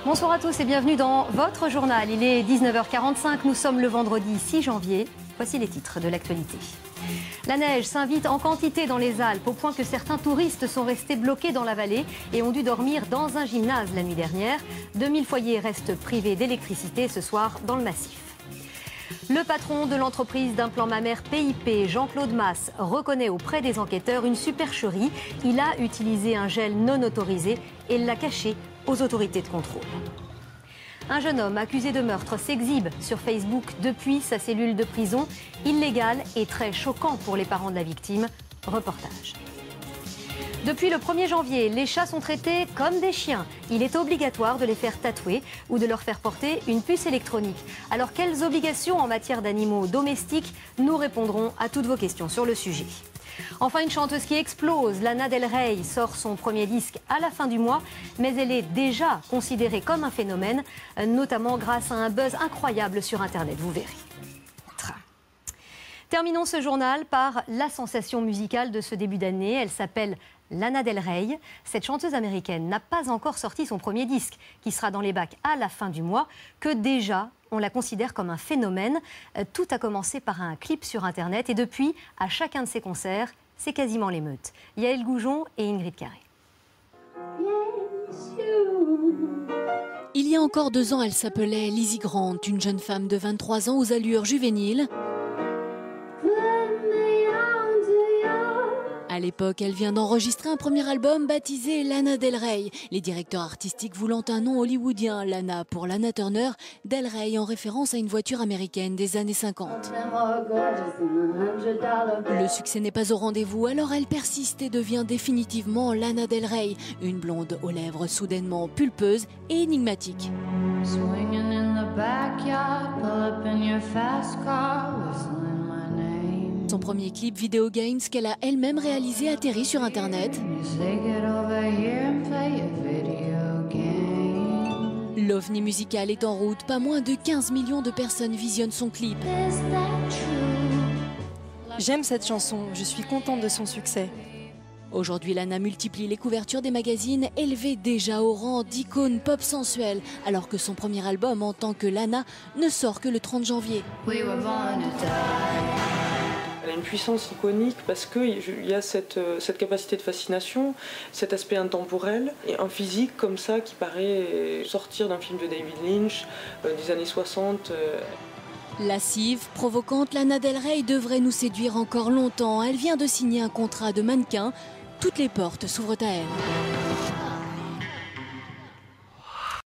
Bonsoir à tous et bienvenue dans votre journal. Il est 19h45, nous sommes le vendredi 6 janvier. Voici les titres de l'actualité. La neige s'invite en quantité dans les Alpes, au point que certains touristes sont restés bloqués dans la vallée et ont dû dormir dans un gymnase la nuit dernière. 2000 foyers restent privés d'électricité ce soir dans le massif. Le patron de l'entreprise d'implants mammaires PIP, Jean-Claude Masse, reconnaît auprès des enquêteurs une supercherie. Il a utilisé un gel non autorisé et l'a caché aux autorités de contrôle. Un jeune homme accusé de meurtre s'exhibe sur Facebook depuis sa cellule de prison, illégal et très choquant pour les parents de la victime. Reportage. Depuis le 1er janvier, les chats sont traités comme des chiens. Il est obligatoire de les faire tatouer ou de leur faire porter une puce électronique. Alors quelles obligations en matière d'animaux domestiques? Nous répondrons à toutes vos questions sur le sujet. Enfin, une chanteuse qui explose, Lana Del Rey sort son premier disque à la fin du mois, mais elle est déjà considérée comme un phénomène, notamment grâce à un buzz incroyable sur Internet, vous verrez. Terminons ce journal par la sensation musicale de ce début d'année. Elle s'appelle Lana Del Rey. Cette chanteuse américaine n'a pas encore sorti son premier disque, qui sera dans les bacs à la fin du mois, que déjà on la considère comme un phénomène. Tout a commencé par un clip sur Internet et depuis, à chacun de ses concerts, c'est quasiment l'émeute. Yael Goujon et Ingrid Carré. Il y a encore 2 ans, elle s'appelait Lizzie Grant, une jeune femme de 23 ans aux allures juvéniles. À l'époque, elle vient d'enregistrer un premier album baptisé Lana Del Rey. Les directeurs artistiques voulant un nom hollywoodien, Lana pour Lana Turner, Del Rey en référence à une voiture américaine des années 50. Le succès n'est pas au rendez-vous, alors elle persiste et devient définitivement Lana Del Rey, une blonde aux lèvres soudainement pulpeuses et énigmatiques. Son premier clip Video Games qu'elle a elle-même réalisé atterrit sur Internet. L'ovni musical est en route, pas moins de 15 millions de personnes visionnent son clip. J'aime cette chanson, je suis contente de son succès. Aujourd'hui, Lana multiplie les couvertures des magazines, élevée déjà au rang d'icône pop sensuelle, alors que son premier album en tant que Lana ne sort que le 30 janvier. Elle a une puissance iconique parce qu'il y a cette capacité de fascination, cet aspect intemporel, et un physique comme ça qui paraît sortir d'un film de David Lynch des années 60. Lascive, provocante, Lana Del Rey devrait nous séduire encore longtemps. Elle vient de signer un contrat de mannequin. Toutes les portes s'ouvrent à elle.